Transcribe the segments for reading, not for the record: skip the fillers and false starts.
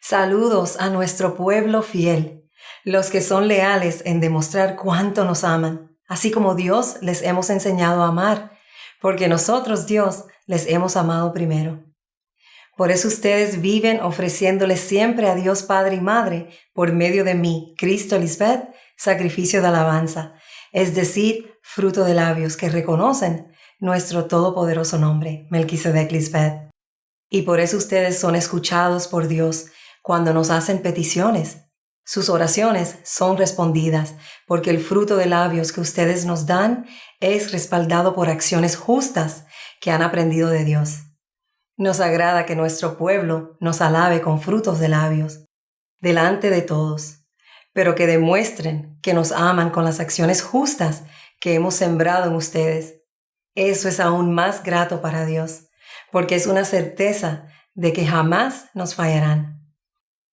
Saludos a nuestro pueblo fiel, los que son leales en demostrar cuánto nos aman, así como Dios les hemos enseñado a amar, porque nosotros, Dios, les hemos amado primero. Por eso ustedes viven ofreciéndole siempre a Dios Padre y Madre, por medio de mí, Cristo Lisbeth, sacrificio de alabanza, es decir, fruto de labios que reconocen nuestro todopoderoso nombre, Melquisedec Lisbeth. Y por eso ustedes son escuchados por Dios cuando nos hacen peticiones. Sus oraciones son respondidas porque el fruto de labios que ustedes nos dan es respaldado por acciones justas que han aprendido de Dios. Nos agrada que nuestro pueblo nos alabe con frutos de labios, delante de todos, pero que demuestren que nos aman con las acciones justas que hemos sembrado en ustedes. Eso es aún más grato para Dios, porque es una certeza de que jamás nos fallarán.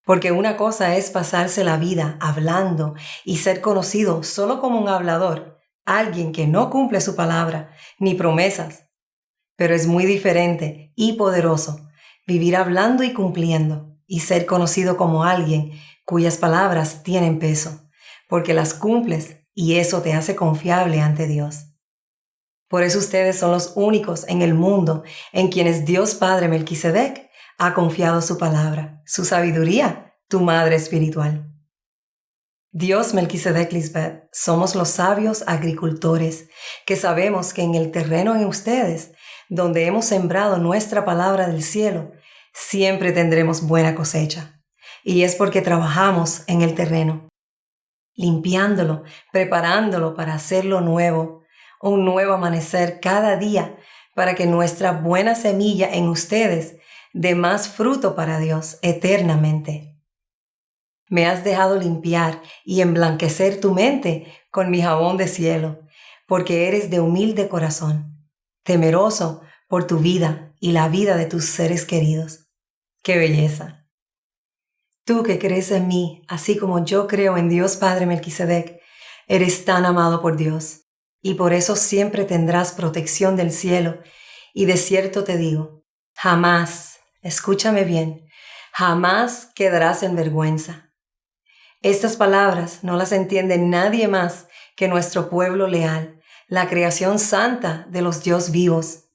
Porque una cosa es pasarse la vida hablando y ser conocido solo como un hablador, alguien que no cumple su palabra ni promesas. Pero es muy diferente y poderoso vivir hablando y cumpliendo y ser conocido como alguien cuyas palabras tienen peso, porque las cumples y eso te hace confiable ante Dios. Por eso ustedes son los únicos en el mundo en quienes Dios Padre Melquisedec ha confiado su palabra, su sabiduría, tu madre espiritual. Dios Melquisedec Lisbeth, somos los sabios agricultores que sabemos que en el terreno en ustedes, donde hemos sembrado nuestra palabra del cielo, siempre tendremos buena cosecha. Y es porque trabajamos en el terreno, limpiándolo, preparándolo para hacerlo nuevo, un nuevo amanecer cada día para que nuestra buena semilla en ustedes dé más fruto para Dios eternamente. Me has dejado limpiar y emblanquecer tu mente con mi jabón de cielo, porque eres de humilde corazón, temeroso por tu vida y la vida de tus seres queridos. ¡Qué belleza! Tú que crees en mí, así como yo creo en Dios Padre Melquisedec, eres tan amado por Dios, y por eso siempre tendrás protección del cielo, y de cierto te digo, jamás, escúchame bien, jamás quedarás en vergüenza. Estas palabras no las entiende nadie más que nuestro pueblo leal, la creación santa de los Dios vivos.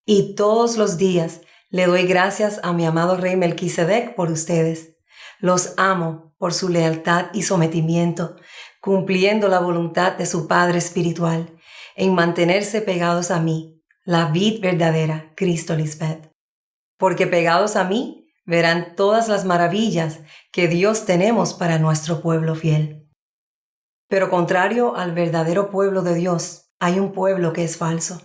Y todos los días le doy gracias a mi amado Rey Melquisedec por ustedes. Los amo por su lealtad y sometimiento, cumpliendo la voluntad de su Padre espiritual, en mantenerse pegados a mí, la vid verdadera, Cristo Lisbeth. Porque pegados a mí, verán todas las maravillas que Dios tenemos para nuestro pueblo fiel. Pero contrario al verdadero pueblo de Dios, hay un pueblo que es falso,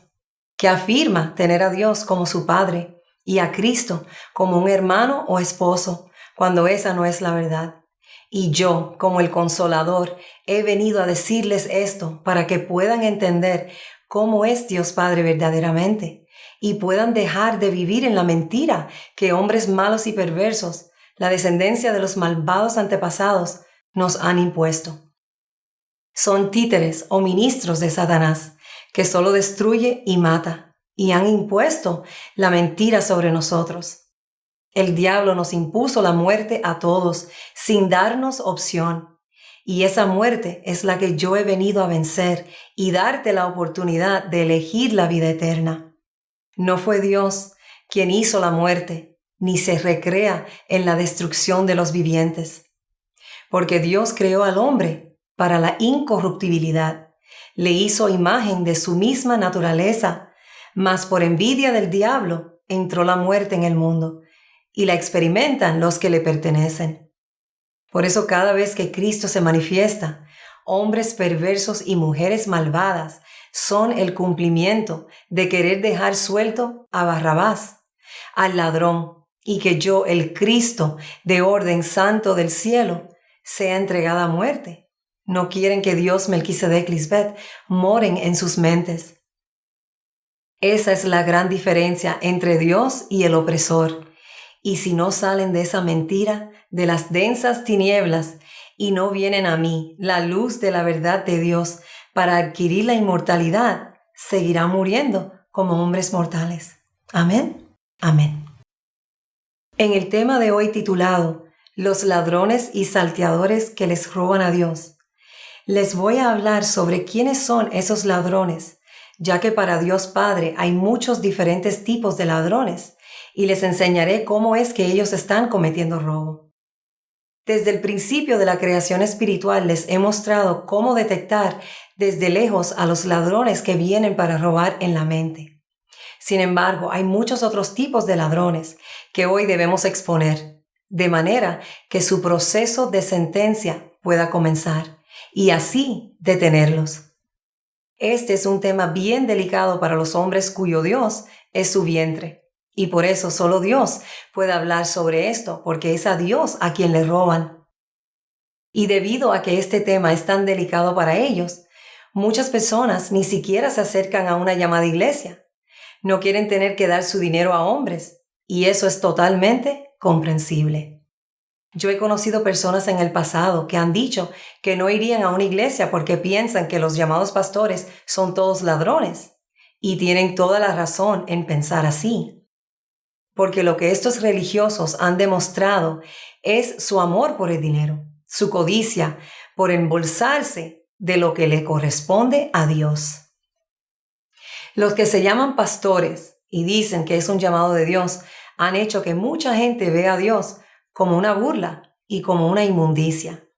que afirma tener a Dios como su Padre y a Cristo como un hermano o esposo, cuando esa no es la verdad. Y yo, como el Consolador, he venido a decirles esto para que puedan entender cómo es Dios Padre verdaderamente y puedan dejar de vivir en la mentira que hombres malos y perversos, la descendencia de los malvados antepasados, nos han impuesto. Son títeres o ministros de Satanás, que solo destruye y mata, y han impuesto la mentira sobre nosotros. El diablo nos impuso la muerte a todos, sin darnos opción, y esa muerte es la que yo he venido a vencer y darte la oportunidad de elegir la vida eterna. No fue Dios quien hizo la muerte, ni se recrea en la destrucción de los vivientes. Porque Dios creó al hombre para la incorruptibilidad, le hizo imagen de su misma naturaleza, mas por envidia del diablo entró la muerte en el mundo, y la experimentan los que le pertenecen. Por eso cada vez que Cristo se manifiesta, hombres perversos y mujeres malvadas son el cumplimiento de querer dejar suelto a Barrabás, al ladrón, y que yo, el Cristo de orden santo del cielo, sea entregada a muerte. No quieren que Dios Melquisedec Lisbeth moren en sus mentes. Esa es la gran diferencia entre Dios y el opresor. Y si no salen de esa mentira, de las densas tinieblas, y no vienen a mí, la luz de la verdad de Dios, para adquirir la inmortalidad, seguirán muriendo como hombres mortales. Amén. Amén. En el tema de hoy titulado los ladrones y salteadores que les roban a Dios. Les voy a hablar sobre quiénes son esos ladrones, ya que para Dios Padre hay muchos diferentes tipos de ladrones, y les enseñaré cómo es que ellos están cometiendo robo. Desde el principio de la creación espiritual les he mostrado cómo detectar desde lejos a los ladrones que vienen para robar en la mente. Sin embargo, hay muchos otros tipos de ladrones que hoy debemos exponer, de manera que su proceso de sentencia pueda comenzar y así detenerlos. Este es un tema bien delicado para los hombres cuyo Dios es su vientre. Y por eso solo Dios puede hablar sobre esto, porque es a Dios a quien le roban. Y debido a que este tema es tan delicado para ellos, muchas personas ni siquiera se acercan a una llamada iglesia. No quieren tener que dar su dinero a hombres, y eso es totalmente comprensible. Yo he conocido personas en el pasado que han dicho que no irían a una iglesia porque piensan que los llamados pastores son todos ladrones, y tienen toda la razón en pensar así. Porque lo que estos religiosos han demostrado es su amor por el dinero, su codicia por embolsarse de lo que le corresponde a Dios. Los que se llaman pastores y dicen que es un llamado de Dios han hecho que mucha gente vea a Dios como una burla y como una inmundicia.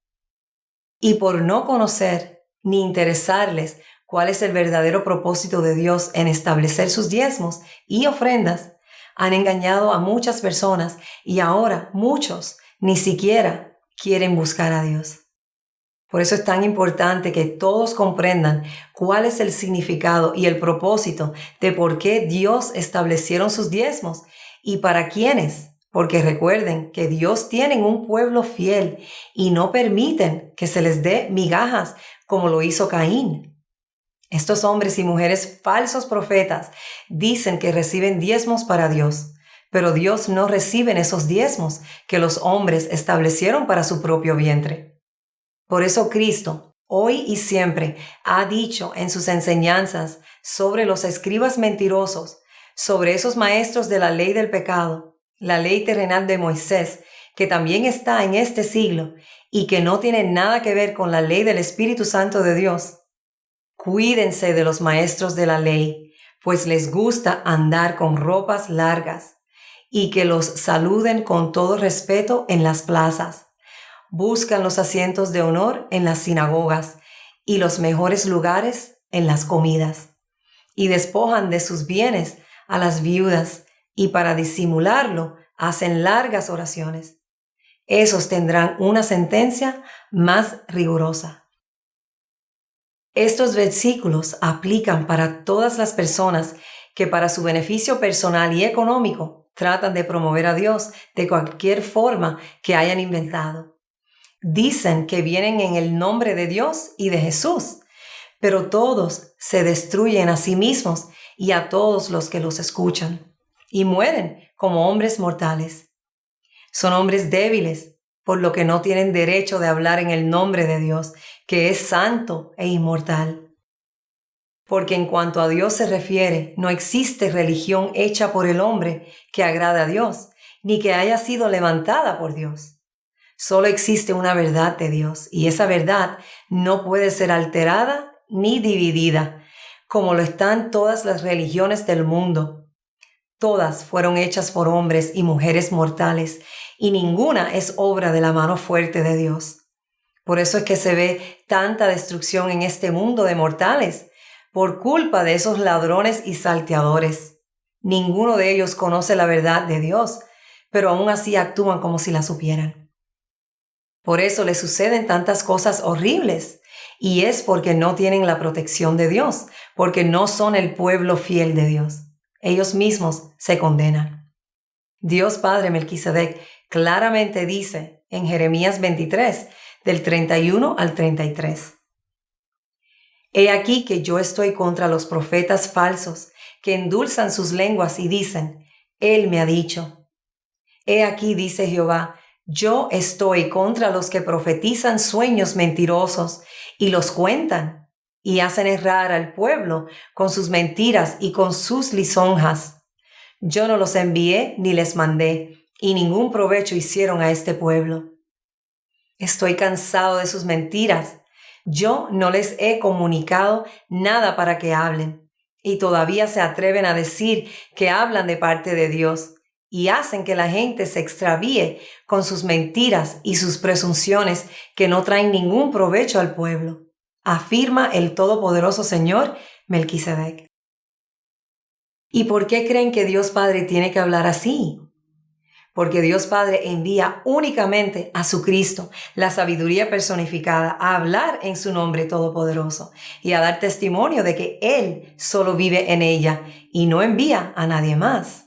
Y por no conocer ni interesarles cuál es el verdadero propósito de Dios en establecer sus diezmos y ofrendas, han engañado a muchas personas y ahora muchos ni siquiera quieren buscar a Dios. Por eso es tan importante que todos comprendan cuál es el significado y el propósito de por qué Dios establecieron sus diezmos y para quiénes. Porque recuerden que Dios tiene un pueblo fiel y no permiten que se les dé migajas como lo hizo Caín. Estos hombres y mujeres falsos profetas dicen que reciben diezmos para Dios, pero Dios no recibe esos diezmos que los hombres establecieron para su propio vientre. Por eso Cristo, hoy y siempre, ha dicho en sus enseñanzas sobre los escribas mentirosos, sobre esos maestros de la ley del pecado, la ley terrenal de Moisés, que también está en este siglo y que no tiene nada que ver con la ley del Espíritu Santo de Dios. Cuídense de los maestros de la ley, pues les gusta andar con ropas largas y que los saluden con todo respeto en las plazas. Buscan los asientos de honor en las sinagogas y los mejores lugares en las comidas. Y despojan de sus bienes a las viudas y para disimularlo hacen largas oraciones. Esos tendrán una sentencia más rigurosa. Estos versículos aplican para todas las personas que para su beneficio personal y económico tratan de promover a Dios de cualquier forma que hayan inventado. Dicen que vienen en el nombre de Dios y de Jesús, pero todos se destruyen a sí mismos y a todos los que los escuchan, y mueren como hombres mortales. Son hombres débiles, por lo que no tienen derecho de hablar en el nombre de Dios, que es santo e inmortal. Porque en cuanto a Dios se refiere, no existe religión hecha por el hombre que agrade a Dios, ni que haya sido levantada por Dios. Solo existe una verdad de Dios, y esa verdad no puede ser alterada ni dividida, como lo están todas las religiones del mundo. Todas fueron hechas por hombres y mujeres mortales, y ninguna es obra de la mano fuerte de Dios. Por eso es que se ve tanta destrucción en este mundo de mortales, por culpa de esos ladrones y salteadores. Ninguno de ellos conoce la verdad de Dios, pero aún así actúan como si la supieran. Por eso les suceden tantas cosas horribles, y es porque no tienen la protección de Dios, porque no son el pueblo fiel de Dios. Ellos mismos se condenan. Dios Padre Melquisedec claramente dice en Jeremías 23, del 31 al 33. He aquí que yo estoy contra los profetas falsos que endulzan sus lenguas y dicen, Él me ha dicho. He aquí, dice Jehová, yo estoy contra los que profetizan sueños mentirosos y los cuentan y hacen errar al pueblo con sus mentiras y con sus lisonjas. Yo no los envié ni les mandé, y ningún provecho hicieron a este pueblo. Estoy cansado de sus mentiras. Yo no les he comunicado nada para que hablen, y todavía se atreven a decir que hablan de parte de Dios, y hacen que la gente se extravíe con sus mentiras y sus presunciones que no traen ningún provecho al pueblo, afirma el todopoderoso Señor Melquisedec. ¿Y por qué creen que Dios Padre tiene que hablar así? Porque Dios Padre envía únicamente a su Cristo, la sabiduría personificada, a hablar en su nombre todopoderoso y a dar testimonio de que Él solo vive en ella y no envía a nadie más.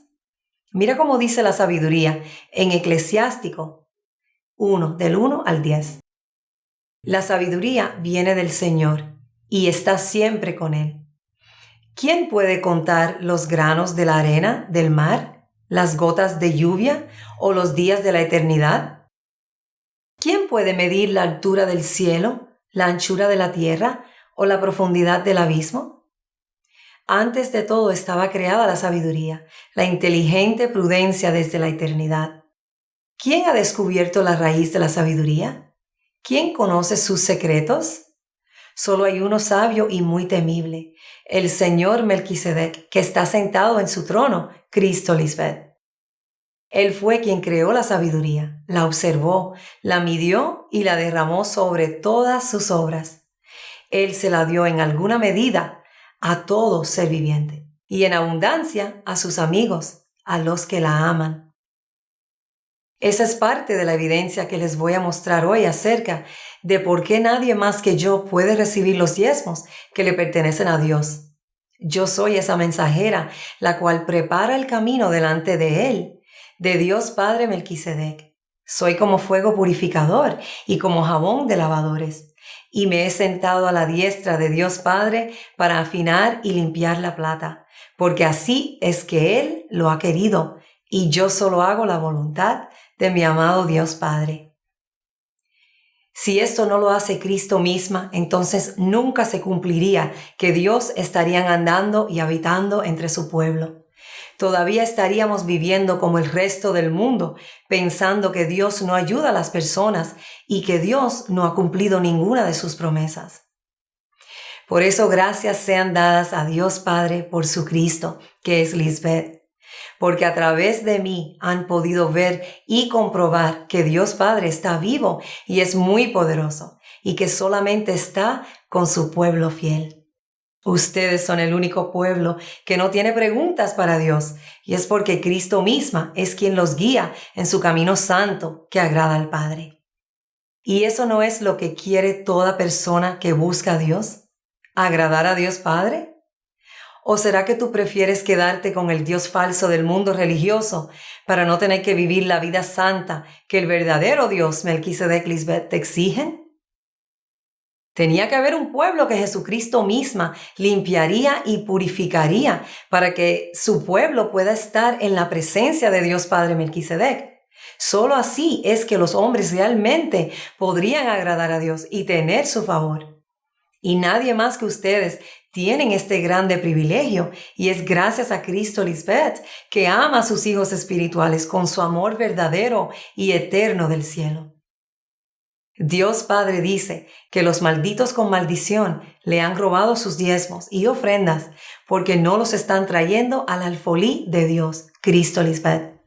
Mira cómo dice la sabiduría en Eclesiástico 1, del 1 al 10. La sabiduría viene del Señor y está siempre con Él. ¿Quién puede contar los granos de la arena del mar, las gotas de lluvia o los días de la eternidad? ¿Quién puede medir la altura del cielo, la anchura de la tierra o la profundidad del abismo? Antes de todo estaba creada la sabiduría, la inteligente prudencia desde la eternidad. ¿Quién ha descubierto la raíz de la sabiduría? ¿Quién conoce sus secretos? Solo hay uno sabio y muy temible, el Señor Melquisedec, que está sentado en su trono, Cristo Lisbeth. Él fue quien creó la sabiduría, la observó, la midió y la derramó sobre todas sus obras. Él se la dio en alguna medida a todo ser viviente y en abundancia a sus amigos, a los que la aman. Esa es parte de la evidencia que les voy a mostrar hoy acerca de por qué nadie más que yo puede recibir los diezmos que le pertenecen a Dios. Yo soy esa mensajera, la cual prepara el camino delante de Él, de Dios Padre Melquisedec. Soy como fuego purificador y como jabón de lavadores, y me he sentado a la diestra de Dios Padre para afinar y limpiar la plata, porque así es que Él lo ha querido, y yo solo hago la voluntad de mi amado Dios Padre. Si esto no lo hace Cristo misma, entonces nunca se cumpliría que Dios estaría andando y habitando entre su pueblo. Todavía estaríamos viviendo como el resto del mundo, pensando que Dios no ayuda a las personas y que Dios no ha cumplido ninguna de sus promesas. Por eso gracias sean dadas a Dios Padre por su Cristo, que es Lisbeth, porque a través de mí han podido ver y comprobar que Dios Padre está vivo y es muy poderoso, y que solamente está con su pueblo fiel. Ustedes son el único pueblo que no tiene preguntas para Dios, y es porque Cristo misma es quien los guía en su camino santo que agrada al Padre. ¿Y eso no es lo que quiere toda persona que busca a Dios? ¿Agradar a Dios Padre? ¿O será que tú prefieres quedarte con el Dios falso del mundo religioso para no tener que vivir la vida santa que el verdadero Dios Melquisedec Lisbeth te exigen? Tenía que haber un pueblo que Jesucristo misma limpiaría y purificaría para que su pueblo pueda estar en la presencia de Dios Padre Melquisedec. Solo así es que los hombres realmente podrían agradar a Dios y tener su favor. Y nadie más que ustedes tienen este grande privilegio, y es gracias a Cristo Lisbeth, que ama a sus hijos espirituales con su amor verdadero y eterno del cielo. Dios Padre dice que los malditos con maldición le han robado sus diezmos y ofrendas porque no los están trayendo al alfolí de Dios, Cristo Lisbeth.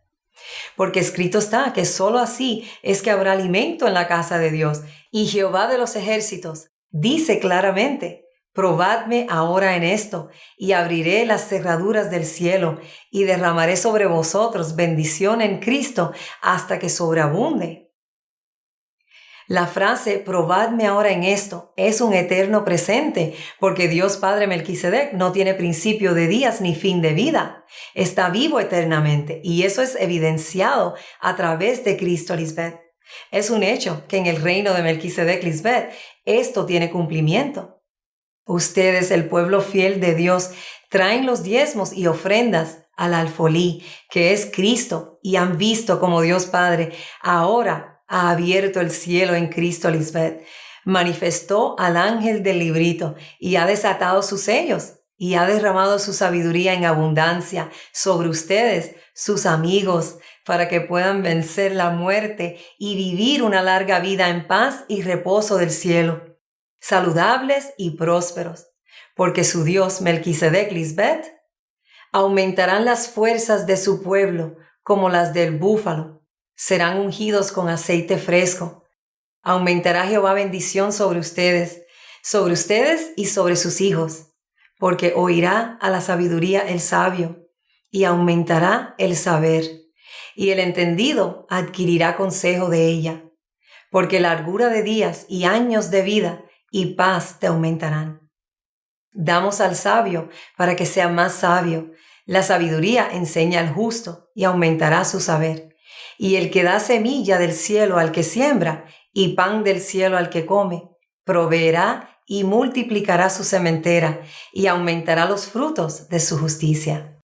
Porque escrito está que sólo así es que habrá alimento en la casa de Dios, y Jehová de los ejércitos dice claramente: probadme ahora en esto, y abriré las cerraduras del cielo, y derramaré sobre vosotros bendición en Cristo hasta que sobreabunde. La frase probadme ahora en esto es un eterno presente, porque Dios Padre Melquisedec no tiene principio de días ni fin de vida. Está vivo eternamente, y eso es evidenciado a través de Cristo Lisbeth. Es un hecho que en el reino de Melquisedec Lisbeth esto tiene cumplimiento. Ustedes, el pueblo fiel de Dios, traen los diezmos y ofrendas al alfolí, que es Cristo, y han visto como Dios Padre ahora ha abierto el cielo en Cristo Lisbeth, manifestó al ángel del librito y ha desatado sus sellos y ha derramado su sabiduría en abundancia sobre ustedes, sus amigos, para que puedan vencer la muerte y vivir una larga vida en paz y reposo del cielo, saludables y prósperos, porque su Dios Melquisedec Lisbeth aumentarán las fuerzas de su pueblo como las del búfalo, serán ungidos con aceite fresco. Aumentará Jehová bendición sobre ustedes y sobre sus hijos, porque oirá a la sabiduría el sabio, y aumentará el saber, y el entendido adquirirá consejo de ella, porque largura de días y años de vida y paz te aumentarán. Damos al sabio para que sea más sabio. La sabiduría enseña al justo y aumentará su saber. Y el que da semilla del cielo al que siembra y pan del cielo al que come, proveerá y multiplicará su sementera y aumentará los frutos de su justicia.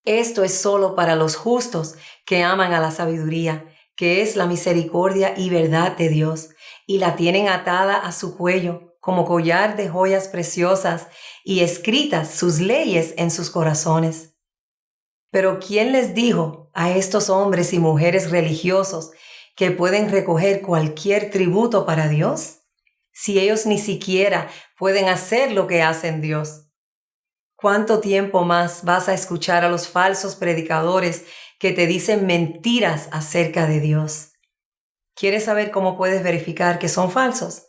Esto es solo para los justos que aman a la sabiduría, que es la misericordia y verdad de Dios, y la tienen atada a su cuello como collar de joyas preciosas y escritas sus leyes en sus corazones. Pero ¿quién les dijo a estos hombres y mujeres religiosos que pueden recoger cualquier tributo para Dios, si ellos ni siquiera pueden hacer lo que hacen Dios? ¿Cuánto tiempo más vas a escuchar a los falsos predicadores que te dicen mentiras acerca de Dios? ¿Quieres saber cómo puedes verificar que son falsos?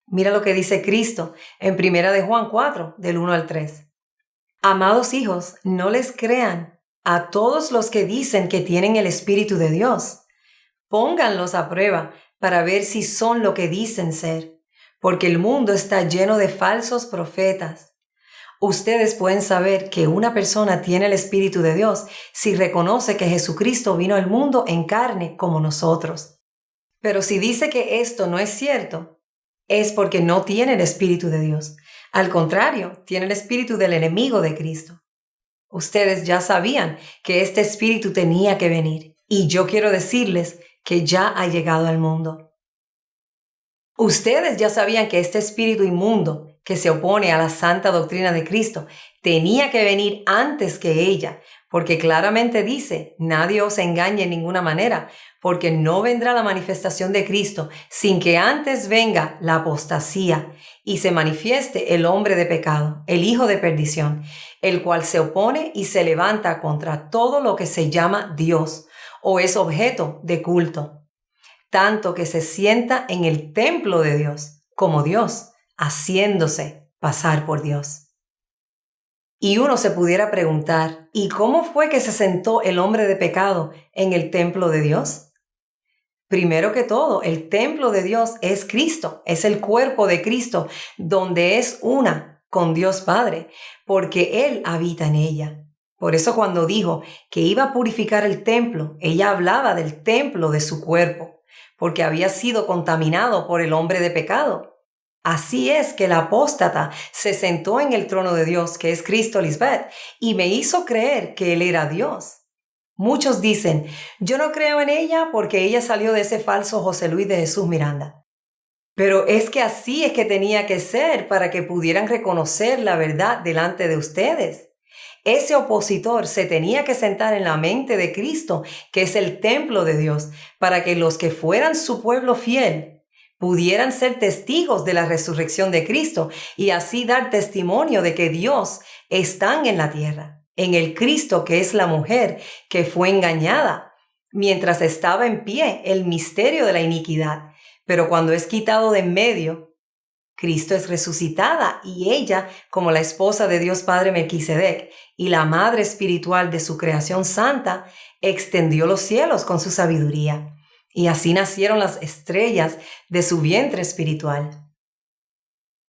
Mira lo que dice Cristo en 1 Juan 4, del 1 al 3. Amados hijos, no les crean a todos los que dicen que tienen el Espíritu de Dios. Pónganlos a prueba para ver si son lo que dicen ser, porque el mundo está lleno de falsos profetas. Ustedes pueden saber que una persona tiene el Espíritu de Dios si reconoce que Jesucristo vino al mundo en carne como nosotros. Pero si dice que esto no es cierto, es porque no tiene el Espíritu de Dios. Al contrario, tiene el espíritu del enemigo de Cristo. Ustedes ya sabían que este espíritu tenía que venir, y yo quiero decirles que ya ha llegado al mundo. Ustedes ya sabían que este espíritu inmundo que se opone a la santa doctrina de Cristo tenía que venir antes que ella, porque claramente dice, nadie os engañe en ninguna manera, porque no vendrá la manifestación de Cristo sin que antes venga la apostasía y se manifieste el hombre de pecado, el hijo de perdición, el cual se opone y se levanta contra todo lo que se llama Dios o es objeto de culto, tanto que se sienta en el templo de Dios como Dios, haciéndose pasar por Dios. Y uno se pudiera preguntar, ¿y cómo fue que se sentó el hombre de pecado en el templo de Dios? Primero que todo, el templo de Dios es Cristo, es el cuerpo de Cristo, donde es una con Dios Padre, porque Él habita en ella. Por eso cuando dijo que iba a purificar el templo, ella hablaba del templo de su cuerpo, porque había sido contaminado por el hombre de pecado. Así es que el apóstata se sentó en el trono de Dios, que es Cristo Lisbeth, y me hizo creer que Él era Dios. Muchos dicen, yo no creo en ella porque ella salió de ese falso José Luis de Jesús Miranda. Pero es que así es que tenía que ser para que pudieran reconocer la verdad delante de ustedes. Ese opositor se tenía que sentar en la mente de Cristo, que es el templo de Dios, para que los que fueran su pueblo fiel pudieran ser testigos de la resurrección de Cristo y así dar testimonio de que Dios está en la tierra, en el Cristo que es la mujer que fue engañada, mientras estaba en pie el misterio de la iniquidad. Pero cuando es quitado de en medio, Cristo es resucitada y ella, como la esposa de Dios Padre Melquisedec y la madre espiritual de su creación santa, extendió los cielos con su sabiduría. Y así nacieron las estrellas de su vientre espiritual.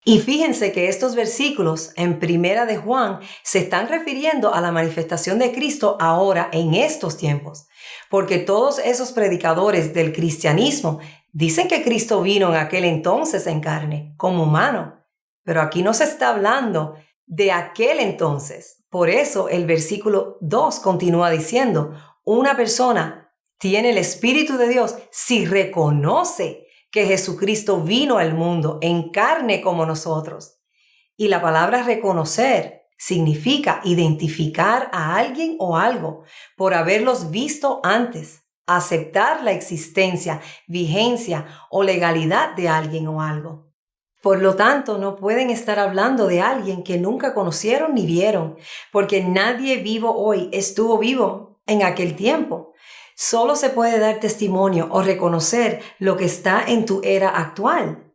Y fíjense que estos versículos en 1 Juan se están refiriendo a la manifestación de Cristo ahora en estos tiempos, porque todos esos predicadores del cristianismo dicen que Cristo vino en aquel entonces en carne, como humano, pero aquí no se está hablando de aquel entonces. Por eso el versículo 2 continúa diciendo, una persona tiene el Espíritu de Dios si reconoce que Jesucristo vino al mundo en carne como nosotros. Y la palabra reconocer significa identificar a alguien o algo por haberlos visto antes, aceptar la existencia, vigencia o legalidad de alguien o algo. Por lo tanto, no pueden estar hablando de alguien que nunca conocieron ni vieron, porque nadie vivo hoy estuvo vivo en aquel tiempo. Solo se puede dar testimonio o reconocer lo que está en tu era actual.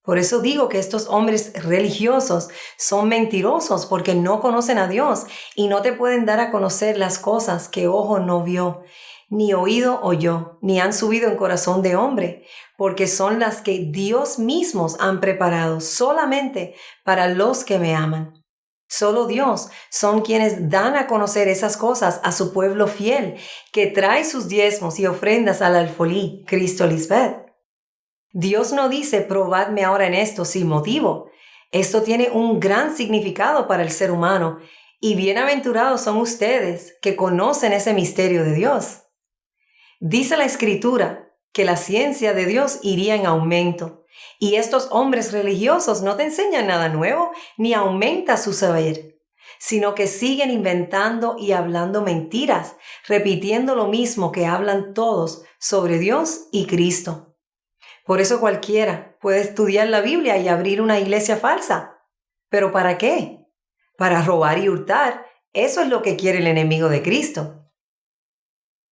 Por eso digo que estos hombres religiosos son mentirosos porque no conocen a Dios y no te pueden dar a conocer las cosas que ojo no vio, ni oído oyó, ni han subido en corazón de hombre, porque son las que Dios mismos han preparado solamente para los que me aman. Solo Dios son quienes dan a conocer esas cosas a su pueblo fiel, que trae sus diezmos y ofrendas al alfolí, Cristo Lisbeth. Dios no dice, probadme ahora en esto sin motivo. Esto tiene un gran significado para el ser humano, y bienaventurados son ustedes que conocen ese misterio de Dios. Dice la Escritura que la ciencia de Dios iría en aumento, y estos hombres religiosos no te enseñan nada nuevo ni aumenta su saber, sino que siguen inventando y hablando mentiras, repitiendo lo mismo que hablan todos sobre Dios y Cristo. Por eso cualquiera puede estudiar la Biblia y abrir una iglesia falsa. ¿Pero para qué? Para robar y hurtar. Eso es lo que quiere el enemigo de Cristo.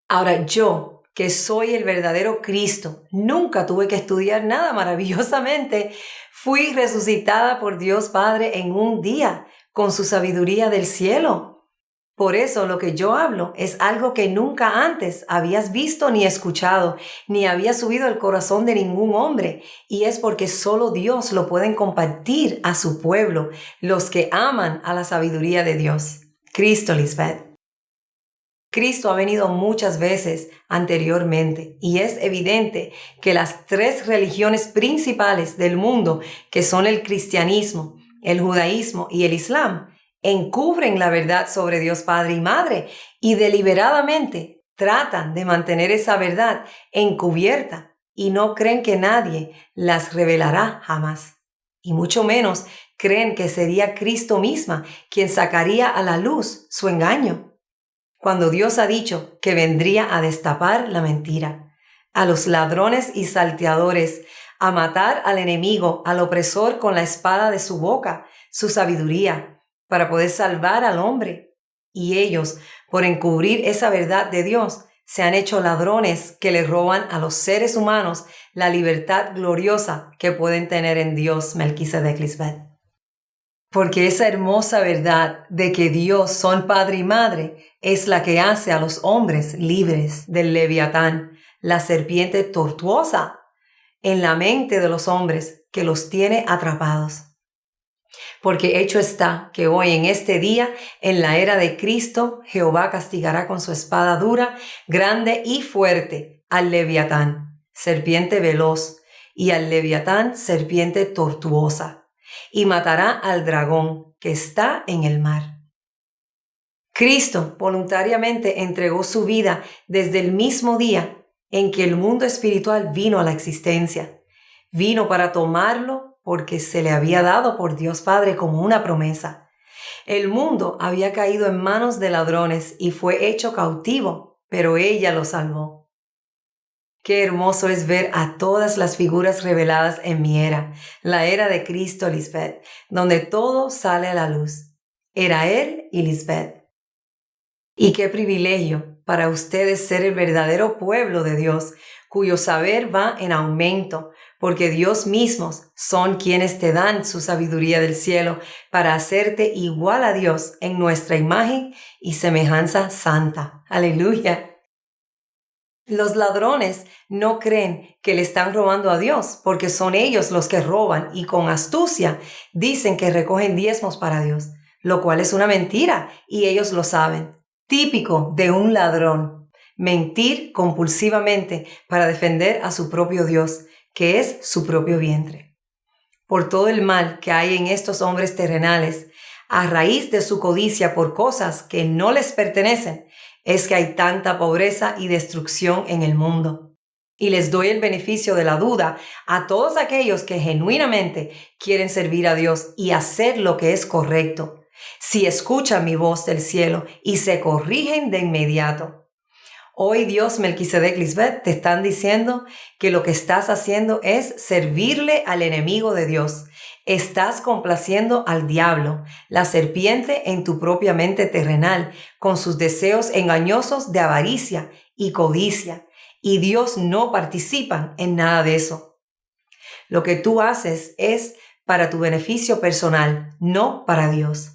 Ahora yo, que soy el verdadero Cristo, nunca tuve que estudiar nada maravillosamente. Fui resucitada por Dios Padre en un día, con su sabiduría del cielo. Por eso lo que yo hablo es algo que nunca antes habías visto ni escuchado, ni había subido al corazón de ningún hombre, y es porque solo Dios lo pueden compartir a su pueblo, los que aman a la sabiduría de Dios. Cristo Lisbeth. Cristo ha venido muchas veces anteriormente y es evidente que las tres religiones principales del mundo, que son el cristianismo, el judaísmo y el islam, encubren la verdad sobre Dios Padre y Madre y deliberadamente tratan de mantener esa verdad encubierta y no creen que nadie las revelará jamás. Y mucho menos creen que sería Cristo misma quien sacaría a la luz su engaño, cuando Dios ha dicho que vendría a destapar la mentira, a los ladrones y salteadores, a matar al enemigo, al opresor con la espada de su boca, su sabiduría, para poder salvar al hombre. Y ellos, por encubrir esa verdad de Dios, se han hecho ladrones que le roban a los seres humanos la libertad gloriosa que pueden tener en Dios, Melquisedec Lisbeth. Porque esa hermosa verdad de que Dios son padre y madre es la que hace a los hombres libres del Leviatán, la serpiente tortuosa, en la mente de los hombres que los tiene atrapados. Porque hecho está que hoy en este día, en la era de Cristo, Jehová castigará con su espada dura, grande y fuerte al Leviatán, serpiente veloz, y al Leviatán, serpiente tortuosa, y matará al dragón que está en el mar. Cristo voluntariamente entregó su vida desde el mismo día en que el mundo espiritual vino a la existencia. Vino para tomarlo porque se le había dado por Dios Padre como una promesa. El mundo había caído en manos de ladrones y fue hecho cautivo, pero ella lo salvó. Qué hermoso es ver a todas las figuras reveladas en mi era, la era de Cristo Lisbeth, donde todo sale a la luz. Era Él y Lisbeth. Y qué privilegio para ustedes ser el verdadero pueblo de Dios, cuyo saber va en aumento, porque Dios mismos son quienes te dan su sabiduría del cielo para hacerte igual a Dios en nuestra imagen y semejanza santa. ¡Aleluya! Los ladrones no creen que le están robando a Dios, porque son ellos los que roban y con astucia dicen que recogen diezmos para Dios, lo cual es una mentira y ellos lo saben. Típico de un ladrón, mentir compulsivamente para defender a su propio Dios, que es su propio vientre. Por todo el mal que hay en estos hombres terrenales, a raíz de su codicia por cosas que no les pertenecen, es que hay tanta pobreza y destrucción en el mundo. Y les doy el beneficio de la duda a todos aquellos que genuinamente quieren servir a Dios y hacer lo que es correcto, si escuchan mi voz del cielo y se corrigen de inmediato. Hoy Dios, Melquisedec, Lisbeth, te están diciendo que lo que estás haciendo es servirle al enemigo de Dios. Estás complaciendo al diablo, la serpiente en tu propia mente terrenal, con sus deseos engañosos de avaricia y codicia. Y Dios no participa en nada de eso. Lo que tú haces es para tu beneficio personal, no para Dios.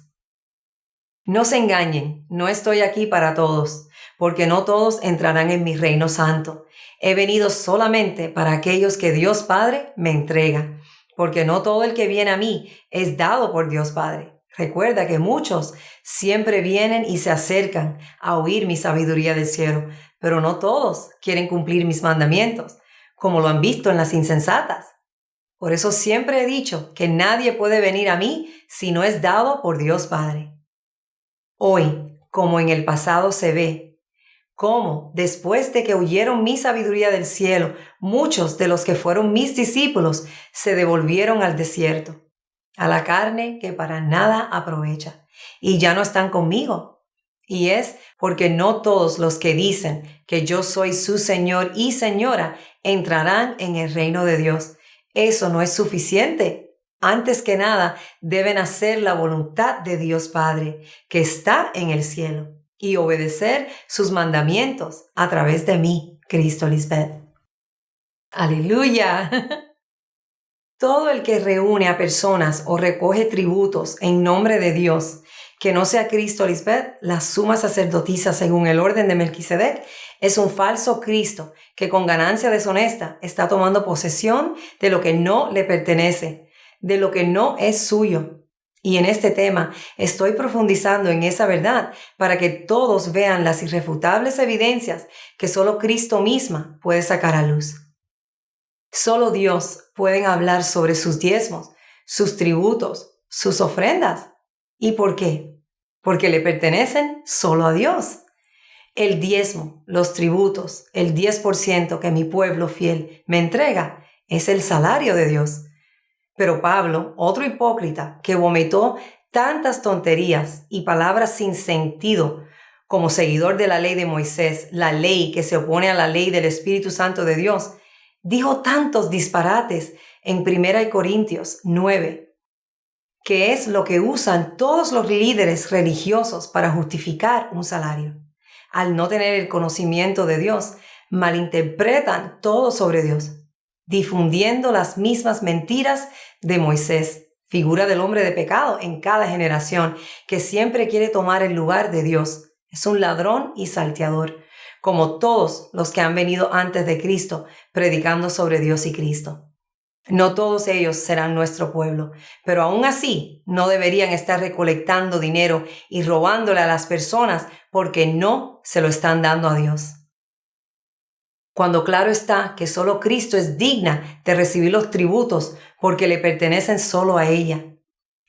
No se engañen, no estoy aquí para todos, porque no todos entrarán en mi reino santo. He venido solamente para aquellos que Dios Padre me entrega, porque no todo el que viene a mí es dado por Dios Padre. Recuerda que muchos siempre vienen y se acercan a oír mi sabiduría del cielo, pero no todos quieren cumplir mis mandamientos, como lo han visto en las insensatas. Por eso siempre he dicho que nadie puede venir a mí si no es dado por Dios Padre. Hoy, como en el pasado se ve, cómo después de que oyeron mi sabiduría del cielo, muchos de los que fueron mis discípulos se devolvieron al desierto, a la carne que para nada aprovecha, y ya no están conmigo. Y es porque no todos los que dicen que yo soy su Señor y Señora entrarán en el reino de Dios. Eso no es suficiente. Antes que nada, deben hacer la voluntad de Dios Padre, que está en el cielo, y obedecer sus mandamientos a través de mí, Cristo Lisbeth. ¡Aleluya! Todo el que reúne a personas o recoge tributos en nombre de Dios, que no sea Cristo Lisbeth, la suma sacerdotisa según el orden de Melquisedec, es un falso Cristo que con ganancia deshonesta está tomando posesión de lo que no le pertenece, de lo que no es suyo. Y en este tema estoy profundizando en esa verdad para que todos vean las irrefutables evidencias que solo Cristo misma puede sacar a luz. Solo Dios puede hablar sobre sus diezmos, sus tributos, sus ofrendas. ¿Y por qué? Porque le pertenecen solo a Dios. El diezmo, los tributos, el 10% que mi pueblo fiel me entrega es el salario de Dios. Pero Pablo, otro hipócrita que vomitó tantas tonterías y palabras sin sentido como seguidor de la ley de Moisés, la ley que se opone a la ley del Espíritu Santo de Dios, dijo tantos disparates en 1 Corintios 9, que es lo que usan todos los líderes religiosos para justificar un salario. Al no tener el conocimiento de Dios, malinterpretan todo sobre Dios, difundiendo las mismas mentiras de Moisés, figura del hombre de pecado en cada generación, que siempre quiere tomar el lugar de Dios. Es un ladrón y salteador, como todos los que han venido antes de Cristo, predicando sobre Dios y Cristo. No todos ellos serán nuestro pueblo, pero aún así no deberían estar recolectando dinero y robándole a las personas porque no se lo están dando a Dios. Cuando claro está que solo Cristo es digna de recibir los tributos porque le pertenecen solo a ella.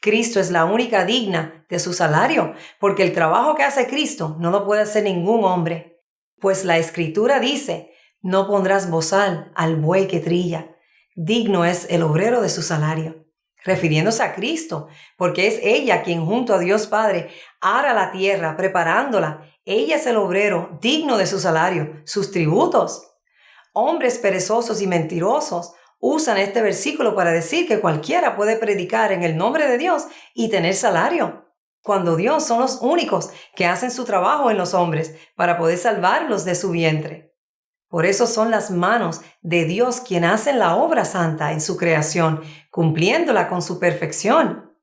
Cristo es la única digna de su salario, porque el trabajo que hace Cristo no lo puede hacer ningún hombre. Pues la Escritura dice, no pondrás bozal al buey que trilla. Digno es el obrero de su salario, refiriéndose a Cristo, porque es ella quien junto a Dios Padre ara la tierra, preparándola. Ella es el obrero digno de su salario, sus tributos. Hombres perezosos y mentirosos usan este versículo para decir que cualquiera puede predicar en el nombre de Dios y tener salario, cuando Dios son los únicos que hacen su trabajo en los hombres para poder salvarlos de su vientre. Por eso son las manos de Dios quien hacen la obra santa en su creación, cumpliéndola con su perfección.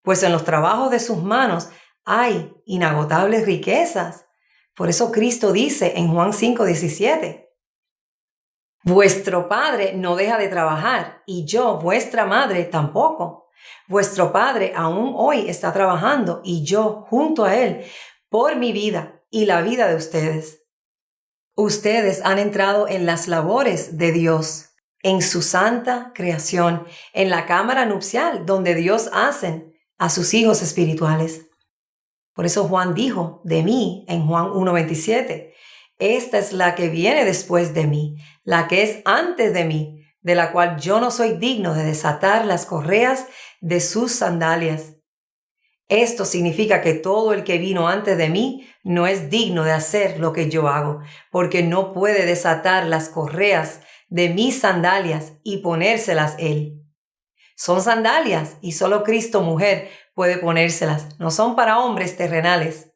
Pues en los trabajos de sus manos hay inagotables riquezas. Por eso Cristo dice en Juan 5:17, vuestro padre no deja de trabajar y yo, vuestra madre, tampoco. Vuestro padre aún hoy está trabajando y yo, junto a él, por mi vida y la vida de ustedes. Ustedes han entrado en las labores de Dios, en su santa creación, en la cámara nupcial donde Dios hace a sus hijos espirituales. Por eso Juan dijo de mí en Juan 1:27, esta es la que viene después de mí, la que es antes de mí, de la cual yo no soy digno de desatar las correas de sus sandalias. Esto significa que todo el que vino antes de mí no es digno de hacer lo que yo hago, porque no puede desatar las correas de mis sandalias y ponérselas él. Son sandalias y solo Cristo mujer puede ponérselas, no son para hombres terrenales.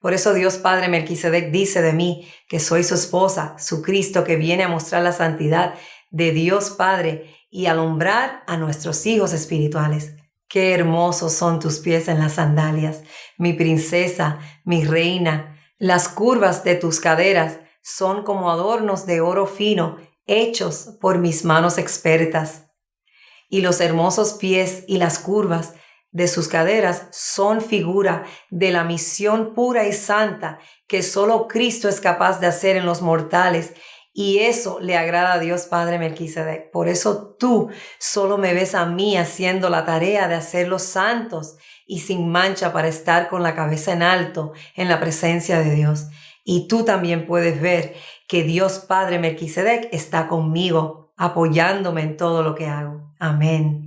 Por eso Dios Padre Melquisedec dice de mí que soy su esposa, su Cristo que viene a mostrar la santidad de Dios Padre y alumbrar a nuestros hijos espirituales. Qué hermosos son tus pies en las sandalias, mi princesa, mi reina. Las curvas de tus caderas son como adornos de oro fino, hechos por mis manos expertas. Y los hermosos pies y las curvas de sus caderas son figura de la misión pura y santa que solo Cristo es capaz de hacer en los mortales, y eso le agrada a Dios Padre Melquisedec. Por eso tú solo me ves a mí haciendo la tarea de hacerlos santos y sin mancha para estar con la cabeza en alto en la presencia de Dios. Y tú también puedes ver que Dios Padre Melquisedec está conmigo, apoyándome en todo lo que hago. Amén.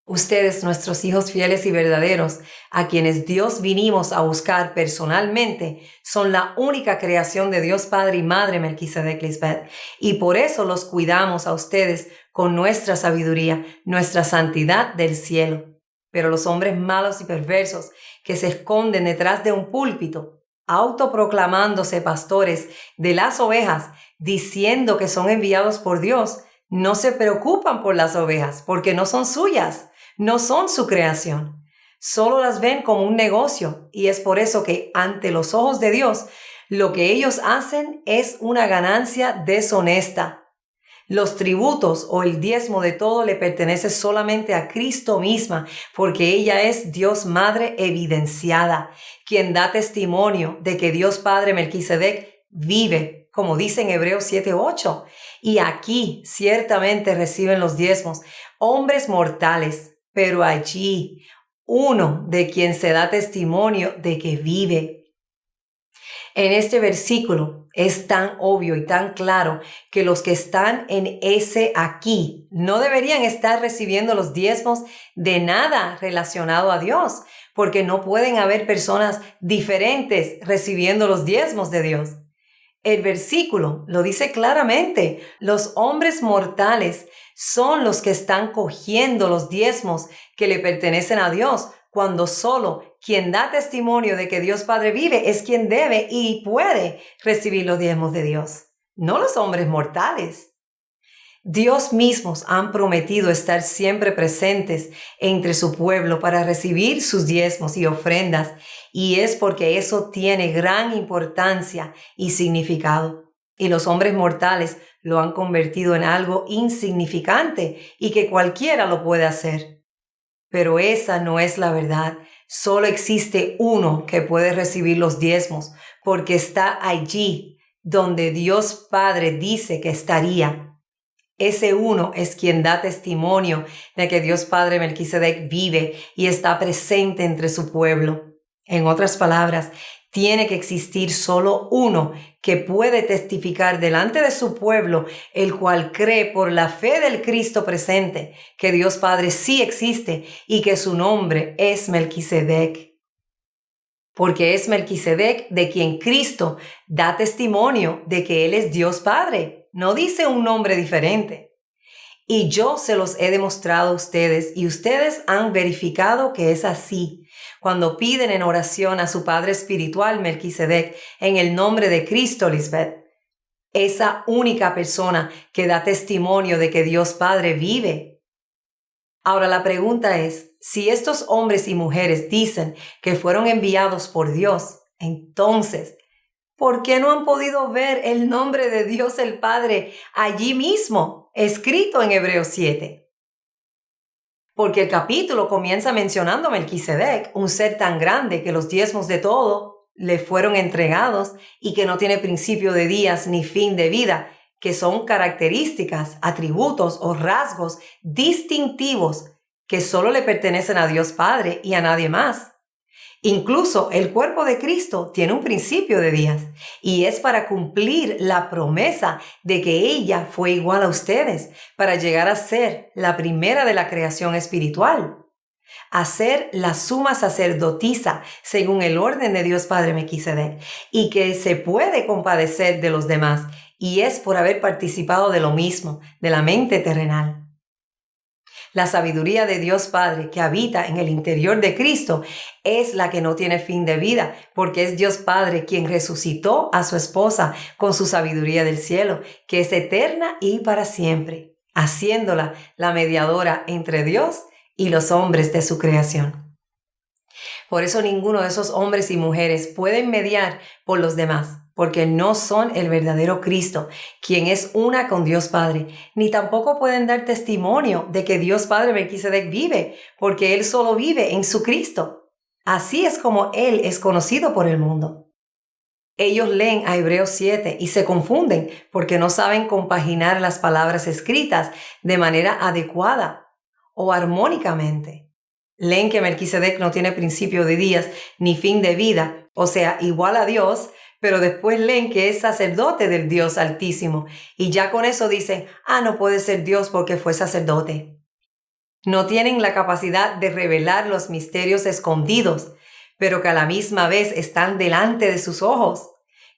Ustedes, nuestros hijos fieles y verdaderos, a quienes Dios vinimos a buscar personalmente, son la única creación de Dios Padre y Madre Melquisedec Lisbeth, y por eso los cuidamos a ustedes con nuestra sabiduría, nuestra santidad del cielo. Pero los hombres malos y perversos que se esconden detrás de un púlpito, autoproclamándose pastores de las ovejas, diciendo que son enviados por Dios, no se preocupan por las ovejas porque no son suyas. No son su creación, solo las ven como un negocio, y es por eso que ante los ojos de Dios lo que ellos hacen es una ganancia deshonesta. Los tributos o el diezmo de todo le pertenece solamente a Cristo misma, porque ella es Dios Madre evidenciada, quien da testimonio de que Dios Padre Melquisedec vive, como dice en Hebreos 7:8, y aquí ciertamente reciben los diezmos hombres mortales, pero allí uno de quien se da testimonio de que vive. En este versículo es tan obvio y tan claro que los que están en ese aquí no deberían estar recibiendo los diezmos de nada relacionado a Dios, porque no pueden haber personas diferentes recibiendo los diezmos de Dios. El versículo lo dice claramente: los hombres mortales son los que están cogiendo los diezmos que le pertenecen a Dios, cuando solo quien da testimonio de que Dios Padre vive es quien debe y puede recibir los diezmos de Dios, no los hombres mortales. Dios mismos han prometido estar siempre presentes entre su pueblo para recibir sus diezmos y ofrendas, y es porque eso tiene gran importancia y significado. Y los hombres mortales lo han convertido en algo insignificante y que cualquiera lo puede hacer. Pero esa no es la verdad. Solo existe uno que puede recibir los diezmos, porque está allí donde Dios Padre dice que estaría. Ese uno es quien da testimonio de que Dios Padre Melquisedec vive y está presente entre su pueblo. En otras palabras, tiene que existir solo uno que puede testificar delante de su pueblo, el cual cree por la fe del Cristo presente que Dios Padre sí existe y que su nombre es Melquisedec. Porque es Melquisedec de quien Cristo da testimonio de que Él es Dios Padre. No dice un nombre diferente. Y yo se los he demostrado a ustedes y ustedes han verificado que es así. Cuando piden en oración a su Padre espiritual Melquisedec en el nombre de Cristo, Lisbeth, esa única persona que da testimonio de que Dios Padre vive. Ahora la pregunta es, si estos hombres y mujeres dicen que fueron enviados por Dios, entonces, ¿por qué no han podido ver el nombre de Dios el Padre allí mismo, escrito en Hebreos 7? Porque el capítulo comienza mencionando a Melquisedec, un ser tan grande que los diezmos de todo le fueron entregados y que no tiene principio de días ni fin de vida, que son características, atributos o rasgos distintivos que solo le pertenecen a Dios Padre y a nadie más. Incluso el cuerpo de Cristo tiene un principio de días y es para cumplir la promesa de que ella fue igual a ustedes para llegar a ser la primera de la creación espiritual. a ser la suma sacerdotisa según el orden de Dios Padre Melquisedec, y que se puede compadecer de los demás, y es por haber participado de lo mismo, de la mente terrenal. La sabiduría de Dios Padre que habita en el interior de Cristo es la que no tiene fin de vida, porque es Dios Padre quien resucitó a su esposa con su sabiduría del cielo, que es eterna y para siempre, haciéndola la mediadora entre Dios y los hombres de su creación. Por eso ninguno de esos hombres y mujeres pueden mediar por los demás, porque no son el verdadero Cristo, quien es una con Dios Padre, ni tampoco pueden dar testimonio de que Dios Padre Melquisedec vive, porque Él solo vive en su Cristo. Así es como Él es conocido por el mundo. Ellos leen a Hebreos 7 y se confunden porque no saben compaginar las palabras escritas de manera adecuada o armónicamente. Leen que Melquisedec no tiene principio de días ni fin de vida, o sea, igual a Dios, pero después leen que es sacerdote del Dios Altísimo y ya con eso dicen, no puede ser Dios porque fue sacerdote. No tienen la capacidad de revelar los misterios escondidos, pero que a la misma vez están delante de sus ojos.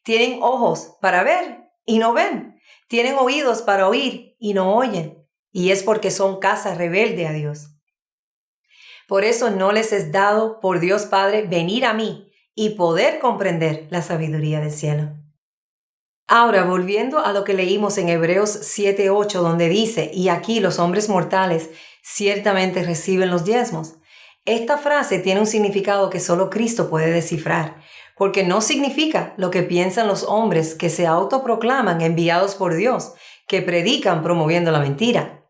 Tienen ojos para ver y no ven. Tienen oídos para oír y no oyen. Y es porque son casa rebelde a Dios. Por eso no les es dado por Dios Padre venir a mí y poder comprender la sabiduría del cielo. Ahora, volviendo a lo que leímos en Hebreos 7:8, donde dice, y aquí los hombres mortales ciertamente reciben los diezmos. Esta frase tiene un significado que solo Cristo puede descifrar, porque no significa lo que piensan los hombres que se autoproclaman enviados por Dios, que predican promoviendo la mentira.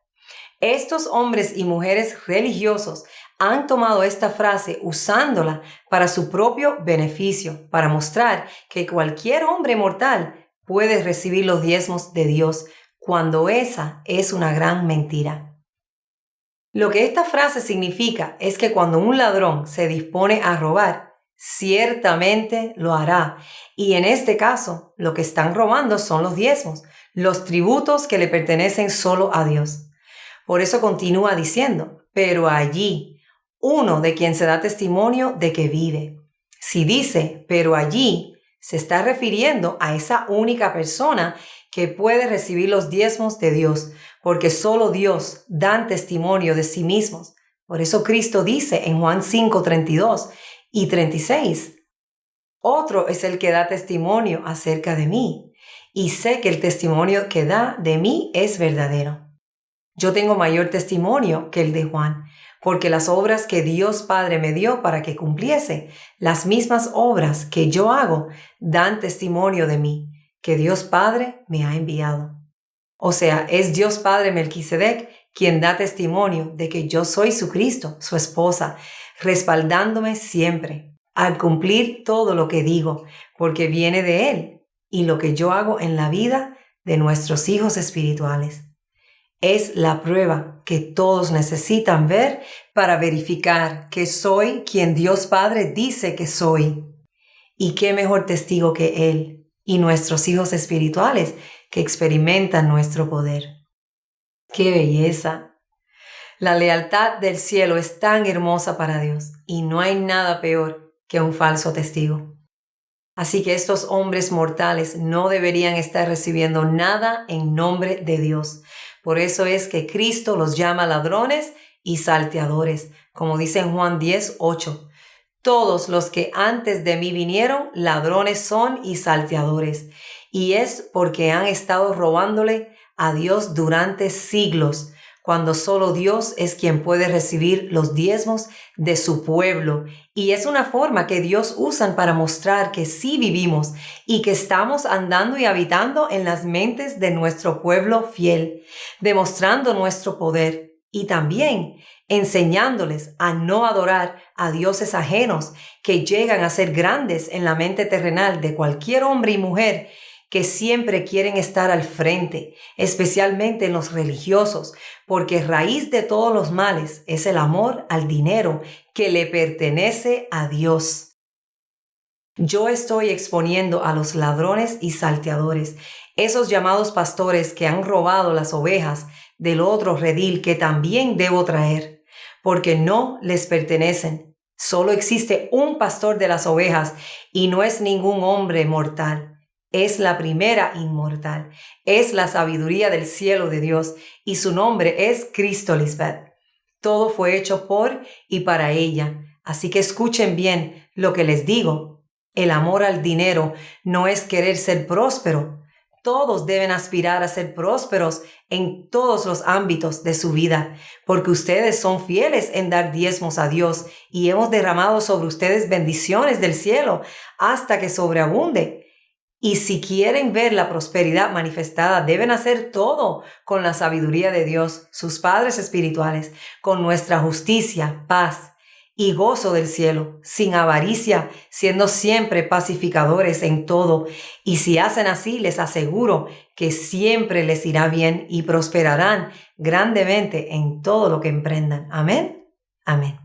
Estos hombres y mujeres religiosos han tomado esta frase usándola para su propio beneficio, para mostrar que cualquier hombre mortal puede recibir los diezmos de Dios, cuando esa es una gran mentira. Lo que esta frase significa es que cuando un ladrón se dispone a robar, ciertamente lo hará. Y en este caso, lo que están robando son los diezmos, los tributos que le pertenecen solo a Dios. Por eso continúa diciendo, pero allí, uno de quien se da testimonio de que vive. Si dice, pero allí, se está refiriendo a esa única persona que puede recibir los diezmos de Dios, porque solo Dios da testimonio de sí mismos. Por eso Cristo dice en Juan 5:32 y 36, otro es el que da testimonio acerca de mí, y sé que el testimonio que da de mí es verdadero. Yo tengo mayor testimonio que el de Juan, porque las obras que Dios Padre me dio para que cumpliese, las mismas obras que yo hago, dan testimonio de mí, que Dios Padre me ha enviado. O sea, es Dios Padre Melquisedec quien da testimonio de que yo soy su Cristo, su esposa, respaldándome siempre, al cumplir todo lo que digo, porque viene de Él, y lo que yo hago en la vida de nuestros hijos espirituales. Es la prueba que todos necesitan ver para verificar que soy quien Dios Padre dice que soy. Y qué mejor testigo que Él y nuestros hijos espirituales que experimentan nuestro poder. ¡Qué belleza! La lealtad del cielo es tan hermosa para Dios y no hay nada peor que un falso testigo. Así que estos hombres mortales no deberían estar recibiendo nada en nombre de Dios. Por eso es que Cristo los llama ladrones y salteadores, como dice en Juan 10:8. Todos los que antes de mí vinieron, ladrones son y salteadores. Y es porque han estado robándole a Dios durante siglos, cuando solo Dios es quien puede recibir los diezmos de su pueblo. Y es una forma que Dios usa para mostrar que sí vivimos y que estamos andando y habitando en las mentes de nuestro pueblo fiel, demostrando nuestro poder y también enseñándoles a no adorar a dioses ajenos que llegan a ser grandes en la mente terrenal de cualquier hombre y mujer que siempre quieren estar al frente, especialmente en los religiosos, porque raíz de todos los males es el amor al dinero que le pertenece a Dios. Yo estoy exponiendo a los ladrones y salteadores, esos llamados pastores que han robado las ovejas del otro redil que también debo traer, porque no les pertenecen. Solo existe un pastor de las ovejas y no es ningún hombre mortal. Es la primera inmortal. Es la sabiduría del cielo de Dios y su nombre es Cristo Lisbeth. Todo fue hecho por y para ella. Así que escuchen bien lo que les digo. El amor al dinero no es querer ser próspero. Todos deben aspirar a ser prósperos en todos los ámbitos de su vida, porque ustedes son fieles en dar diezmos a Dios y hemos derramado sobre ustedes bendiciones del cielo hasta que sobreabunde. Y si quieren ver la prosperidad manifestada, deben hacer todo con la sabiduría de Dios, sus padres espirituales, con nuestra justicia, paz y gozo del cielo, sin avaricia, siendo siempre pacificadores en todo. Y si hacen así, les aseguro que siempre les irá bien y prosperarán grandemente en todo lo que emprendan. Amén. Amén.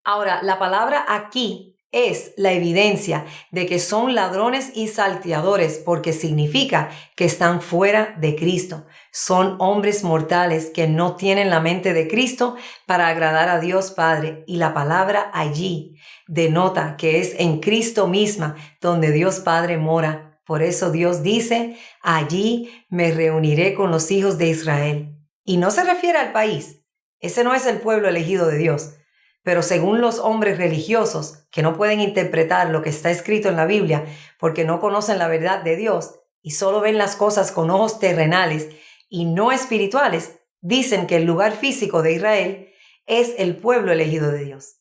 Ahora, la palabra aquí es la evidencia de que son ladrones y salteadores porque significa que están fuera de Cristo. Son hombres mortales que no tienen la mente de Cristo para agradar a Dios Padre. Y la palabra allí denota que es en Cristo misma donde Dios Padre mora. Por eso Dios dice, allí me reuniré con los hijos de Israel. Y no se refiere al país. Ese no es el pueblo elegido de Dios. Pero según los hombres religiosos que no pueden interpretar lo que está escrito en la Biblia porque no conocen la verdad de Dios y solo ven las cosas con ojos terrenales y no espirituales, dicen que el lugar físico de Israel es el pueblo elegido de Dios.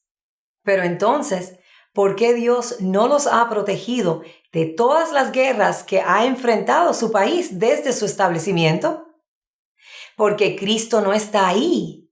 Pero entonces, ¿por qué Dios no los ha protegido de todas las guerras que ha enfrentado su país desde su establecimiento? Porque Cristo no está ahí.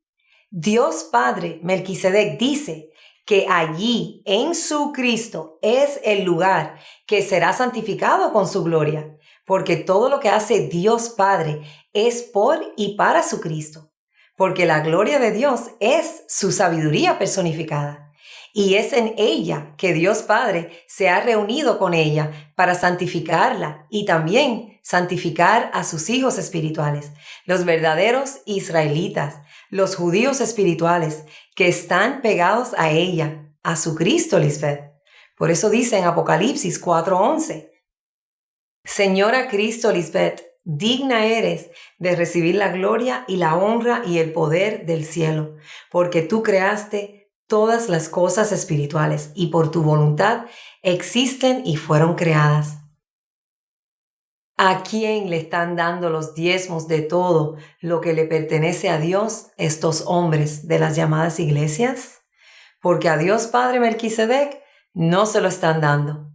Dios Padre, Melquisedec, dice que allí en su Cristo es el lugar que será santificado con su gloria, porque todo lo que hace Dios Padre es por y para su Cristo, porque la gloria de Dios es su sabiduría personificada. Y es en ella que Dios Padre se ha reunido con ella para santificarla y también santificar a sus hijos espirituales, los verdaderos israelitas, los judíos espirituales que están pegados a ella, a su Cristo Lisbeth. Por eso dice en Apocalipsis 4:11, Señora Cristo Lisbeth, digna eres de recibir la gloria y la honra y el poder del cielo, porque tú creaste todas las cosas espirituales y por tu voluntad existen y fueron creadas. ¿A quién le están dando los diezmos de todo lo que le pertenece a Dios estos hombres de las llamadas iglesias? Porque a Dios Padre Melquisedec no se lo están dando.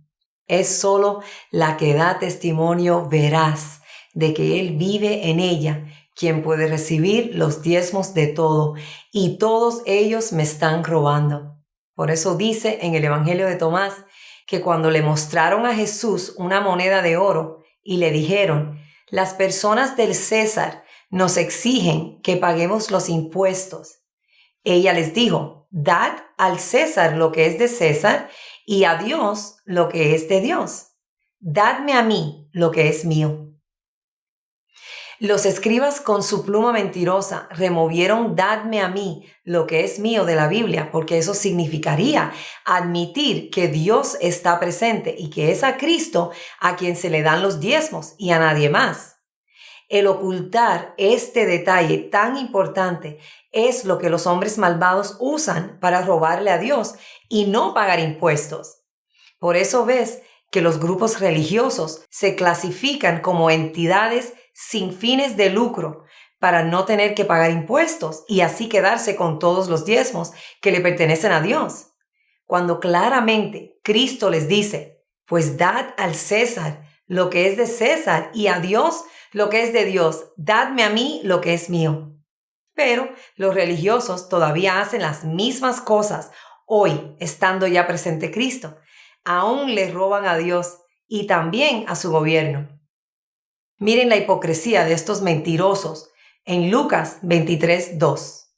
Es solo la que da testimonio veraz de que Él vive en ella, quien puede recibir los diezmos de todo, y todos ellos me están robando. Por eso dice en el Evangelio de Tomás que cuando le mostraron a Jesús una moneda de oro y le dijeron, las personas del César nos exigen que paguemos los impuestos. Ella les dijo, dad al César lo que es de César y a Dios lo que es de Dios. Dadme a mí lo que es mío. Los escribas con su pluma mentirosa removieron dadme a mí lo que es mío de la Biblia, porque eso significaría admitir que Dios está presente y que es a Cristo a quien se le dan los diezmos y a nadie más. El ocultar este detalle tan importante es lo que los hombres malvados usan para robarle a Dios y no pagar impuestos. Por eso ves que los grupos religiosos se clasifican como entidades sin fines de lucro para no tener que pagar impuestos y así quedarse con todos los diezmos que le pertenecen a Dios. Cuando claramente Cristo les dice, pues dad al César lo que es de César y a Dios lo que es de Dios, dadme a mí lo que es mío. Pero los religiosos todavía hacen las mismas cosas hoy, estando ya presente Cristo. Aún le roban a Dios y también a su gobierno. Miren la hipocresía de estos mentirosos en Lucas 23:2.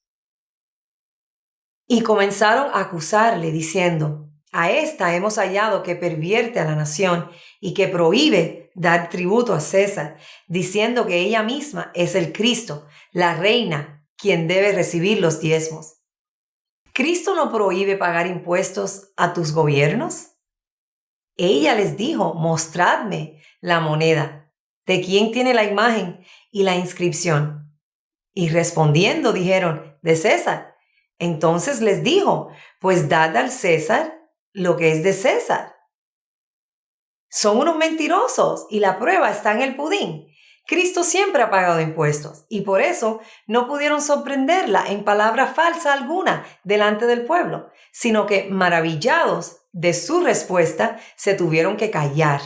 Y comenzaron a acusarle diciendo, a esta hemos hallado que pervierte a la nación y que prohíbe dar tributo a César, diciendo que ella misma es el Cristo, la reina, quien debe recibir los diezmos. ¿Cristo no prohíbe pagar impuestos a tus gobiernos? Ella les dijo, mostradme la moneda, de quién tiene la imagen y la inscripción. Y respondiendo dijeron, de César. Entonces les dijo, pues dad al César lo que es de César. Son unos mentirosos y la prueba está en el pudín. Cristo siempre ha pagado impuestos y por eso no pudieron sorprenderla en palabra falsa alguna delante del pueblo, sino que maravillados de su respuesta se tuvieron que callar.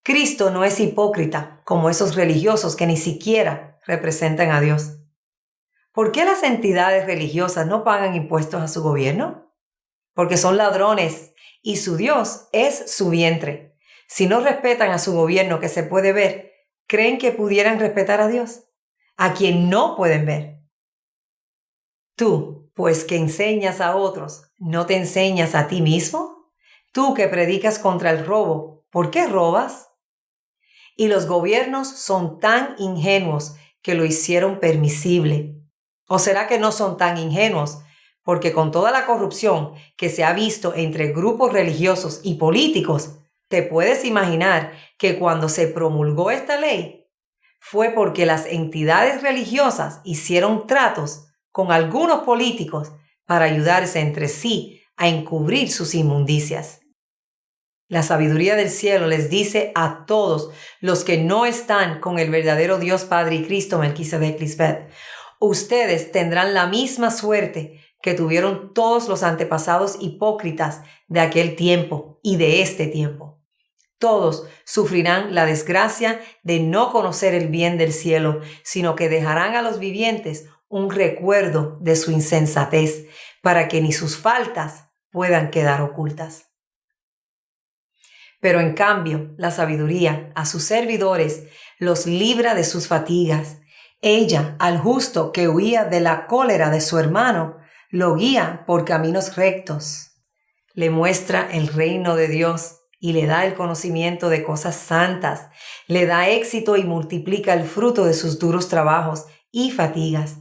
Cristo no es hipócrita como esos religiosos que ni siquiera representan a Dios. ¿Por qué las entidades religiosas no pagan impuestos a su gobierno? Porque son ladrones y su Dios es su vientre. Si no respetan a su gobierno que se puede ver, ¿creen que pudieran respetar a Dios, a quien no pueden ver? Tú, pues que enseñas a otros, ¿no te enseñas a ti mismo? Tú que predicas contra el robo, ¿por qué robas? Y los gobiernos son tan ingenuos que lo hicieron permisible. ¿O será que no son tan ingenuos? Porque con toda la corrupción que se ha visto entre grupos religiosos y políticos, te puedes imaginar que cuando se promulgó esta ley, fue porque las entidades religiosas hicieron tratos con algunos políticos para ayudarse entre sí a encubrir sus inmundicias. La sabiduría del cielo les dice a todos los que no están con el verdadero Dios Padre y Cristo Melquisedec Lisbeth, ustedes tendrán la misma suerte que tuvieron todos los antepasados hipócritas de aquel tiempo y de este tiempo. Todos sufrirán la desgracia de no conocer el bien del cielo, sino que dejarán a los vivientes un recuerdo de su insensatez, para que ni sus faltas puedan quedar ocultas. Pero en cambio, la sabiduría a sus servidores los libra de sus fatigas. Ella, al justo que huía de la cólera de su hermano, lo guía por caminos rectos. Le muestra el reino de Dios y le da el conocimiento de cosas santas. Le da éxito y multiplica el fruto de sus duros trabajos y fatigas.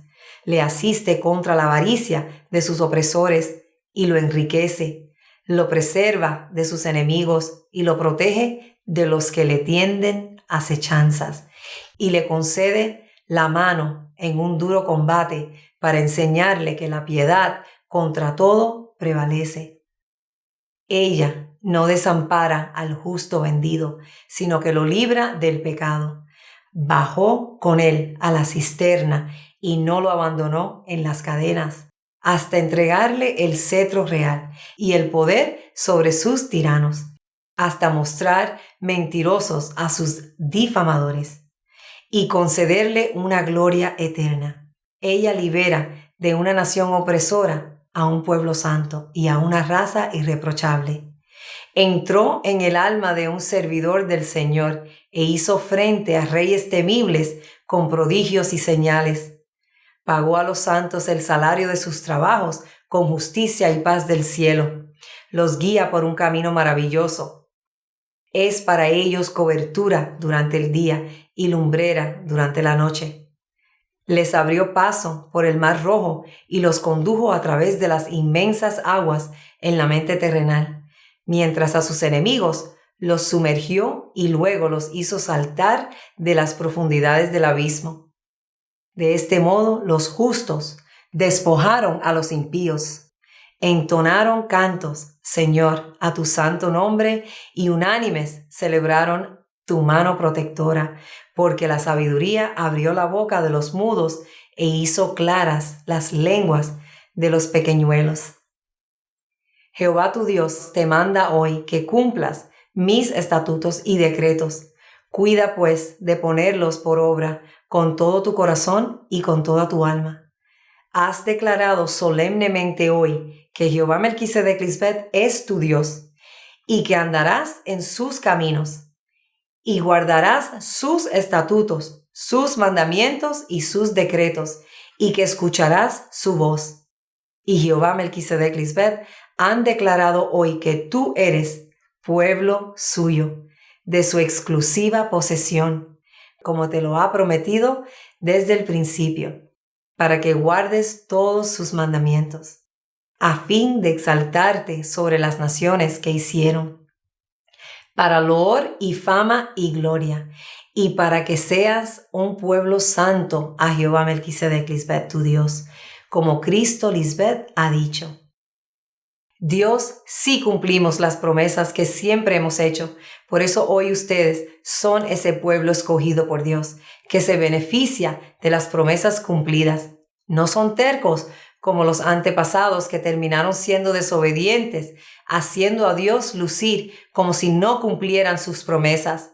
Le asiste contra la avaricia de sus opresores y lo enriquece. Lo preserva de sus enemigos y lo protege de los que le tienden acechanzas, y le concede la mano en un duro combate para enseñarle que la piedad contra todo prevalece. Ella no desampara al justo vendido, sino que lo libra del pecado. Bajó con él a la cisterna y no lo abandonó en las cadenas, hasta entregarle el cetro real y el poder sobre sus tiranos, hasta mostrar mentirosos a sus difamadores y concederle una gloria eterna. Ella libera de una nación opresora a un pueblo santo y a una raza irreprochable. Entró en el alma de un servidor del Señor e hizo frente a reyes temibles con prodigios y señales. Pagó a los santos el salario de sus trabajos con justicia y paz del cielo. Los guía por un camino maravilloso. Es para ellos cobertura durante el día y lumbrera durante la noche. Les abrió paso por el mar rojo y los condujo a través de las inmensas aguas en la mente terrenal, mientras a sus enemigos los sumergió y luego los hizo saltar de las profundidades del abismo. De este modo, los justos despojaron a los impíos, entonaron cantos, Señor, a tu santo nombre y unánimes celebraron tu mano protectora, porque la sabiduría abrió la boca de los mudos e hizo claras las lenguas de los pequeñuelos. Jehová tu Dios te manda hoy que cumplas mis estatutos y decretos. Cuida pues de ponerlos por obra con todo tu corazón y con toda tu alma. Has declarado solemnemente hoy que Jehová Melquisedec Lisbeth es tu Dios y que andarás en sus caminos y guardarás sus estatutos, sus mandamientos y sus decretos y que escucharás su voz. Y Jehová Melquisedec Lisbeth han declarado hoy que tú eres pueblo suyo, de su exclusiva posesión, como te lo ha prometido desde el principio. para que guardes todos sus mandamientos, a fin de exaltarte sobre las naciones que hicieron, para loor y fama y gloria, y para que seas un pueblo santo a Jehová Melquisedec Lisbeth, tu Dios, como Cristo Lisbeth ha dicho. Dios sí cumplimos las promesas que siempre hemos hecho. Por eso hoy ustedes son ese pueblo escogido por Dios, que se beneficia de las promesas cumplidas. No son tercos como los antepasados que terminaron siendo desobedientes, haciendo a Dios lucir como si no cumplieran sus promesas.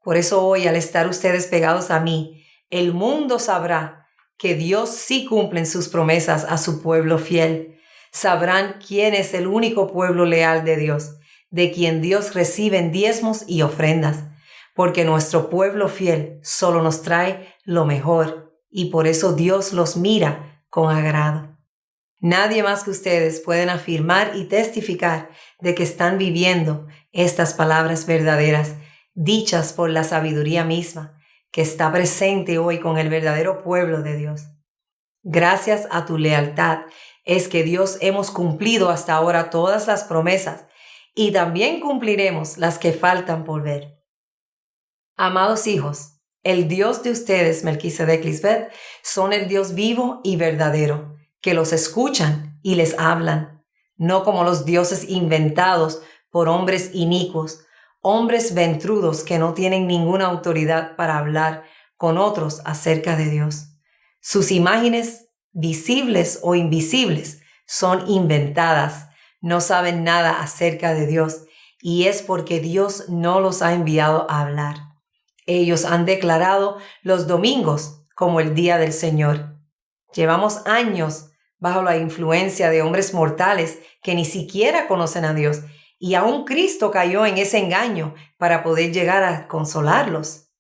Por eso hoy, al estar ustedes pegados a mí, el mundo sabrá que Dios sí cumple sus promesas a su pueblo fiel. Sabrán quién es el único pueblo leal de Dios, de quien Dios recibe diezmos y ofrendas, porque nuestro pueblo fiel solo nos trae lo mejor y por eso Dios los mira con agrado. Nadie más que ustedes pueden afirmar y testificar de que están viviendo estas palabras verdaderas, dichas por la sabiduría misma, que está presente hoy con el verdadero pueblo de Dios. Gracias a tu lealtad es que Dios hemos cumplido hasta ahora todas las promesas y también cumpliremos las que faltan por ver. Amados hijos, el Dios de ustedes, Melquisedec Lisbeth, son el Dios vivo y verdadero, que los escuchan y les hablan, no como los dioses inventados por hombres inicuos, hombres ventrudos que no tienen ninguna autoridad para hablar con otros acerca de Dios. Sus imágenes, visibles o invisibles, son inventadas, no saben nada acerca de Dios y es porque Dios no los ha enviado a hablar. Ellos han declarado los domingos como el día del Señor. Llevamos años bajo la influencia de hombres mortales que ni siquiera conocen a Dios y aún Cristo cayó en ese engaño para poder llegar a consolarlos.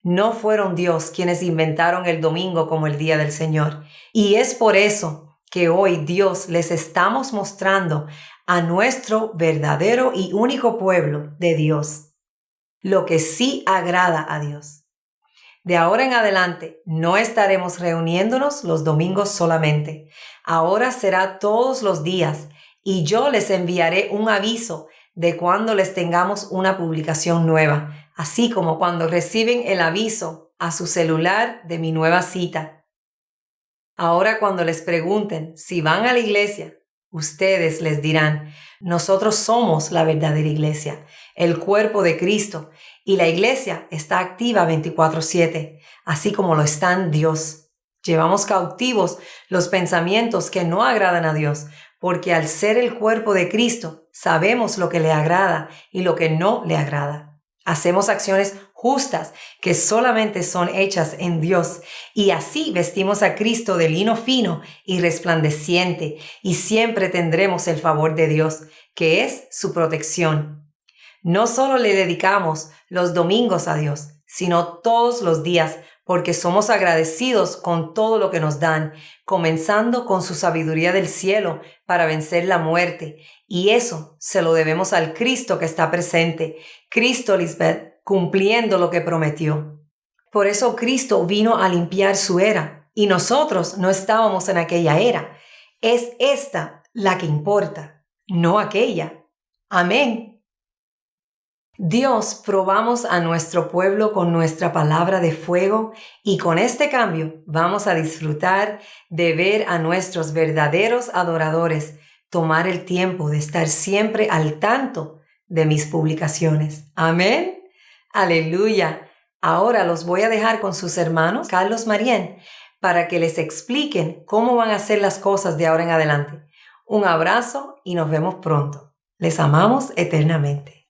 No fueron Dios quienes inventaron el domingo como el día del Señor. Y es por eso que hoy Dios les estamos mostrando a nuestro verdadero y único pueblo de Dios, lo que sí agrada a Dios. De ahora en adelante no estaremos reuniéndonos los domingos solamente. Ahora será todos los días y yo les enviaré un aviso de cuando les tengamos una publicación nueva, así como cuando reciben el aviso a su celular de mi nueva cita. Ahora cuando les pregunten si van a la iglesia, ustedes les dirán, nosotros somos la verdadera iglesia, el cuerpo de Cristo, y la iglesia está activa 24/7, así como lo está Dios. Llevamos cautivos los pensamientos que no agradan a Dios, porque al ser el cuerpo de Cristo, sabemos lo que le agrada y lo que no le agrada. Hacemos acciones justas que solamente son hechas en Dios y así vestimos a Cristo de lino fino y resplandeciente y siempre tendremos el favor de Dios, que es su protección. No solo le dedicamos los domingos a Dios, sino todos los días, porque somos agradecidos con todo lo que nos dan, comenzando con su sabiduría del cielo para vencer la muerte. Y eso se lo debemos al Cristo que está presente, Cristo Lisbeth, cumpliendo lo que prometió. Por eso Cristo vino a limpiar su era, y nosotros no estábamos en aquella era. Es esta la que importa, no aquella. Amén. Dios, probamos a nuestro pueblo con nuestra palabra de fuego y con este cambio vamos a disfrutar de ver a nuestros verdaderos adoradores tomar el tiempo de estar siempre al tanto de mis publicaciones. Amén. Aleluya. Ahora los voy a dejar con sus hermanos, Carlos Marien, para que les expliquen cómo van a hacer las cosas de ahora en adelante. Un abrazo y nos vemos pronto. Les amamos eternamente.